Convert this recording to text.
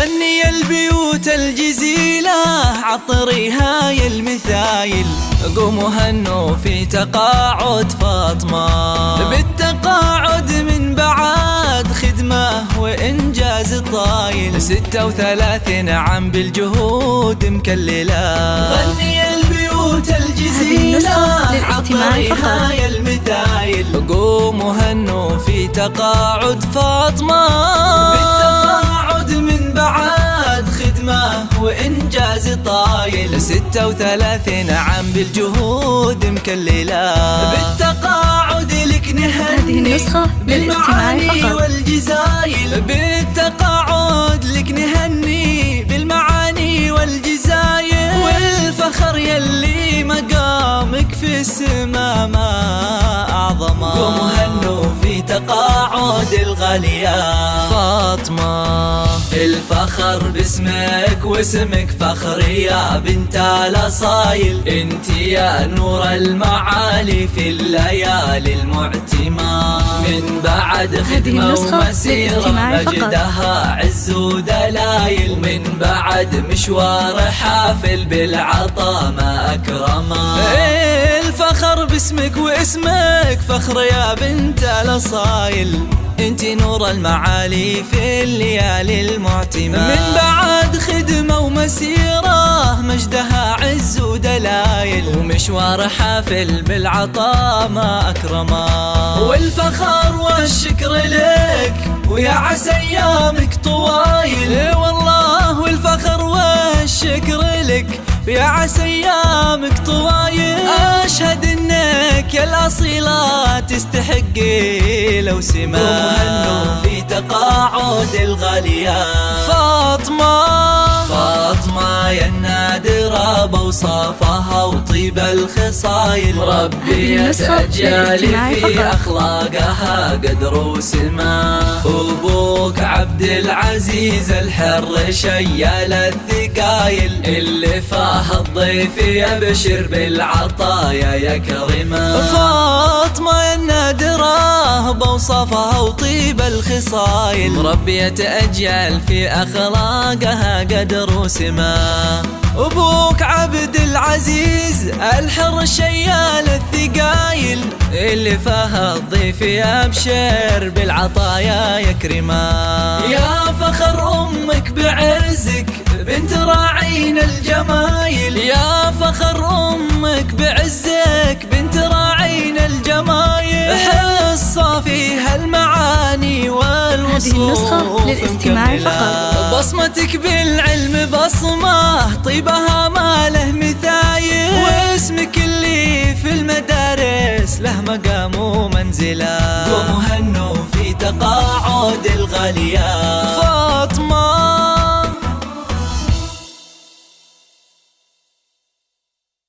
غني البيوت الجزيلة عطريها يا المثايل، قوموا هنوا في تقاعد فاطمة، بالتقاعد من بعد خدمة وإنجاز طايل، 36 عام بالجهود مكللة. غني البيوت الجزيلة عطريها يا المثايل، قوموا هنوا في تقاعد فاطمة، بالتقاعد من بعد خدمة وإنجاز طايل، 36 عام بالجهود مكللة. بالتقاعد لك نهني بالمعاني والجزايل، بالتقاعد لك نهني بالمعاني والجزايل، والفخر يلي مقامك في السما ما أعظمه. قوموا هنوا في تقاعد الغالية فاطمة، الفخر باسمك واسمك فخر يا بنت الأصايل، انت يا نور المعالي في الليالي المعتمة، من بعد خدمة ومسيرة مجدها عز ودلايل، ومن بعد مشوار حافل بالعطا ما أكرمه. الفخر باسمك واسمك فخر يا بنت الأصايل، انت نور المعالي في الليالي المعتمة، من بعد خدمة ومسيرة مجدها عز ودلايل، ومشوار حافل بالعطاء ما أكرمه. والفخر والشكر لك ويا عسى أيامك طوايل، والله والفخر والشكر لك يا عسى أيامك طوايل، أشهد إنك يا الأصيلة تستحقي لو سما. وهنوا في تقاعد الغالية فاطمة، فاطمة يا النادرة بوصافها وطيب الخصايل، ربي يتأجل في أخلاقها قدر وسما. أبوك عبد العزيز الحر شيال الثقايل، اللي فاه الضيف يبشر بالعطايا يكرمه. فاطمة يا النادرة بوصافها وطيب الخصايل، ربي يتأجل في أخلاقها قدر وسما. أبوك عبد العزيز الحر شيال الثقايل، اللي فاه الضيف يبشر بالعطايا يكرمه. يا فخر أمك بعزك بنت راعين الجمايل، يا فخر أمك بعزك بنت راعين الجمايل، حصة فيها المعاني والوصوف. هذه النسخة للاستماع فقط. بصمتك بالعلم بصمة طيبها ما له مثايل، واسمك اللي في المدارس له مقام ومنزلة. قوموا هنوا في تقاعد الغالية